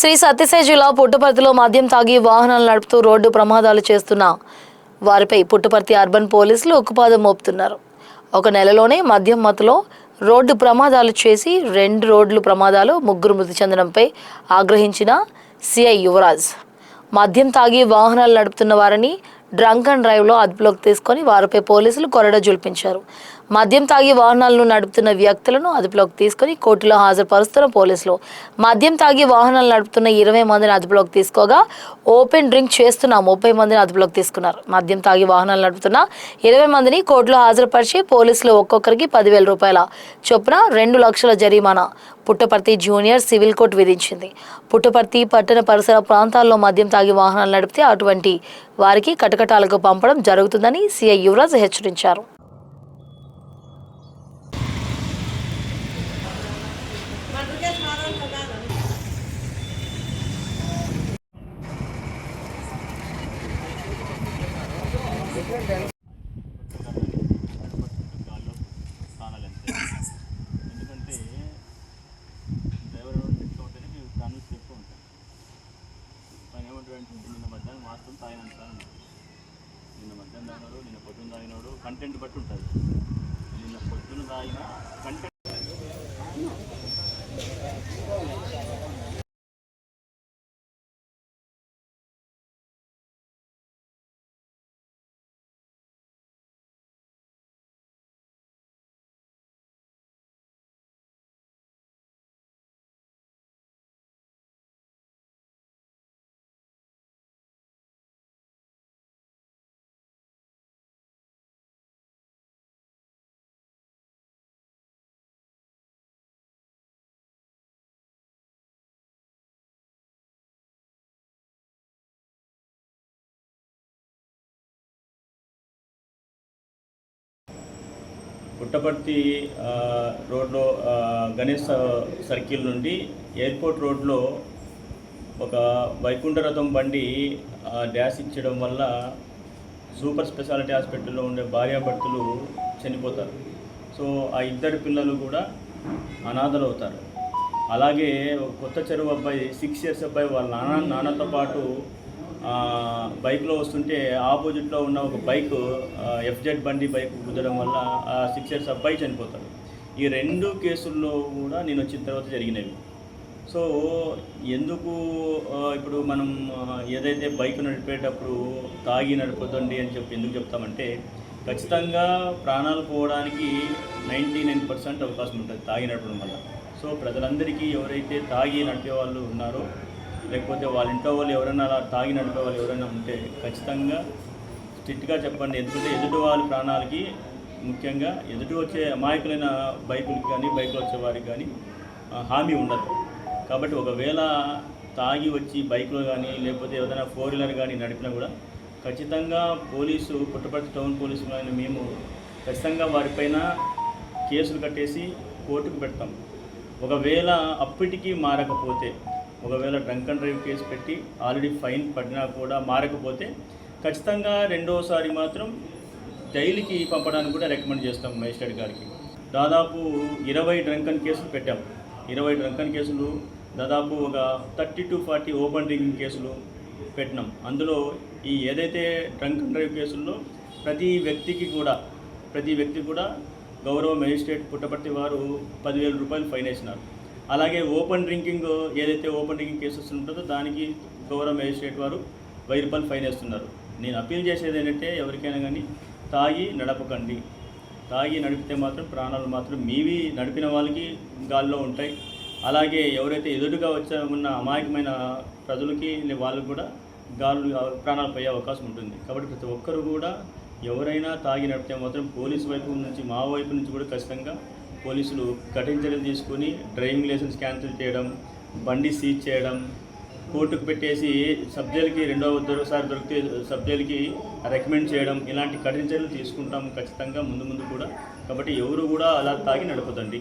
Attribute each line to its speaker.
Speaker 1: శ్రీ సత్యసాయి జిల్లా పుట్టపర్తిలో మద్యం తాగి వాహనాలు నడుపుతూ రోడ్డు ప్రమాదాలు చేస్తున్న వారిపై పుట్టపర్తి అర్బన్ పోలీసులు ఉక్కుపాదం మోపుతున్నారు. ఒక నెలలోనే మద్యం మత్తులో రోడ్డు ప్రమాదాలు చేసి 2 రోడ్లు ప్రమాదాలు 3 మృతి చెందడంపై ఆగ్రహించిన సిఐ యువరాజ్ మద్యం తాగి వాహనాలు నడుపుతున్న వారిని డ్రంక్ అండ్ డ్రైవ్లో అదుపులోకి తీసుకొని వారిపై పోలీసులు కొరడ జుల్పించారు. మద్యం తాగి వాహనాలను నడుపుతున్న వ్యక్తులను అదుపులోకి తీసుకొని కోర్టులో హాజరుపరుస్తున్న పోలీసులు మద్యం తాగి వాహనాలు నడుపుతున్న 20 మందిని అదుపులోకి తీసుకోగా ఓపెన్ డ్రింక్ చేస్తున్న 30 మందిని అదుపులోకి తీసుకున్నారు. మద్యం తాగి వాహనాలు నడుపుతున్న 20 మందిని కోర్టులో హాజరుపరిచి పోలీసులు ఒక్కొక్కరికి 10,000 రూపాయల చొప్పున 2 లక్షల జరిమానా పుట్టపర్తి జూనియర్ సివిల్ కోర్టు విధించింది. పుట్టపర్తి పట్టణ పరిసర ప్రాంతాల్లో మద్యం తాగి వాహనాలు నడిపితే అటువంటి వారికి కటకటాలకు పంపడం జరుగుతుందని సిఐ యువరాజ్ హెచ్చరించారు.
Speaker 2: ఎందుకంటే డ్రైవర్ ఎక్కువ ఉంటేనే మీకు కాన్వెన్స్ ఎక్కువ ఉంటాయి. పైన ఏమంటారంటే నిన్న మధ్యాహ్నం మాత్రం తాగినంత నిన్న మధ్యాహ్నం తాగినాడు, నిన్న పొద్దున్న తాగినాడు, కంటెంట్ బట్టి ఉంటుంది. నిన్న పొద్దున్న తాగిన కంటెంట్ పుట్టపర్తి రోడ్లో గణేష్ సర్కిల్ నుండి ఎయిర్పోర్ట్ రోడ్లో ఒక వైకుంఠ రథం బండి డ్యాష్ ఇచ్చడం వల్ల సూపర్ స్పెషాలిటీ హాస్పిటల్లో ఉండే భార్యాభర్తలు చనిపోతారు. సో ఆ 2 పిల్లలు కూడా అనాథలు అవుతారు. అలాగే కొత్త చెరువు అబ్బాయి 6 ఇయర్స్ అబ్బాయి వాళ్ళ నాన్నతో పాటు బైక్లో వస్తుంటే ఆపోజిట్లో ఉన్న ఒక బైక్ ఎఫ్జెడ్ బండి బైక్ గుద్దడం వల్ల ఆ 6 ఇయర్స్ అబ్బాయి చనిపోతాడు. ఈ 2 కేసుల్లో కూడా నేను వచ్చిన తర్వాత జరిగినవి. సో ఎందుకు ఇప్పుడు మనం ఏదైతే బైక్ నడిపేటప్పుడు తాగి నడపొద్దండి అని చెప్పి ఎందుకు చెప్తామంటే ఖచ్చితంగా ప్రాణాలు పోవడానికి 99% అవకాశం ఉంటుంది తాగి నడపడం వల్ల. సో ప్రజలందరికీ ఎవరైతే తాగి నడిపే వాళ్ళు ఉన్నారో లేకపోతే వాళ్ళ ఇంట్లో వాళ్ళు ఎవరైనా అలా తాగి నడిపే వాళ్ళు ఎవరైనా ఉంటే ఖచ్చితంగా స్ట్రిక్ట్గా చెప్పండి. ఎందుకంటే ఎదుటి వాళ్ళ ప్రాణాలకి ముఖ్యంగా ఎదుటి వచ్చే అమాయకులైన బైకులకి కానీ బైక్లో వచ్చే వారికి కానీ హామీ ఉండదు. కాబట్టి ఒకవేళ తాగి వచ్చి బైక్లో కానీ లేకపోతే ఏదైనా 4-వీలర్ కానీ నడిపినా కూడా ఖచ్చితంగా పుట్టపర్తి టౌన్ పోలీసు కానీ మేము ఖచ్చితంగా వారిపైన కేసులు కట్టేసి కోర్టుకు పెడతాం. ఒకవేళ అప్పటికీ మారకపోతే ఒకవేళ డ్రంక్ అండ్ డ్రైవ్ కేసు పెట్టి ఆల్రెడీ ఫైన్ పడినా కూడా మారకపోతే ఖచ్చితంగా 2వసారి మాత్రం జైలుకి పంపడానికి కూడా రికమెండ్ చేస్తాం మేజిస్ట్రేట్ గారికి. దాదాపు 20 డ్రంకన్ కేసులు పెట్టాం. 20 డ్రంకన్ కేసులు, దాదాపు ఒక 30 to 40 ఓపెన్ డ్రింకింగ్ కేసులు పెట్టినాం. అందులో ఈ ఏదైతే డ్రంక్ అండ్ డ్రైవ్ కేసుల్లో ప్రతి వ్యక్తికి కూడా గౌరవ మేజిస్ట్రేట్ పుట్టపర్తి వారు 10,000 రూపాయలు ఫైన్ వేసినారు. అలాగే ఓపెన్ డ్రింకింగ్ ఏదైతే ఓపెన్ డ్రింకింగ్ కేసెస్ ఉంటుందో దానికి గౌరవ మేజిస్ట్రేట్ వారు 1000 రూపాయలు ఫైన్ వేస్తున్నారు. నేను అప్పీల్ చేసేది ఏంటంటే ఎవరికైనా కానీ తాగి నడపకండి. తాగి నడిపితే మాత్రం ప్రాణాలు మాత్రం మీవి నడిపిన వాళ్ళకి గాల్లో ఉంటాయి. అలాగే ఎవరైతే ఎదురుగా ఉన్న అమాయకమైన ప్రజలకి వాళ్ళకు కూడా ప్రాణాలు పోయే అవకాశం ఉంటుంది. కాబట్టి ప్రతి ఒక్కరు కూడా ఎవరైనా తాగి నడిపితే మాత్రం పోలీసు వైపు నుంచి మా వైపు నుంచి కూడా ఖచ్చితంగా పోలీసులు కఠిన చర్యలు తీసుకొని డ్రైవింగ్ లైసెన్స్ క్యాన్సిల్ చేయడం, బండి సీజ్ చేయడం, కోర్టుకు పెట్టేసి సబ్జెక్ట్కి 2వసారి దొరికితే సబ్జెక్ట్కి రికమెండ్ చేయడం, ఇలాంటి కఠిన చర్యలు తీసుకుంటాం ఖచ్చితంగా ముందు కూడా. కాబట్టి ఎవరు కూడా అలా తాగి నడపదండి.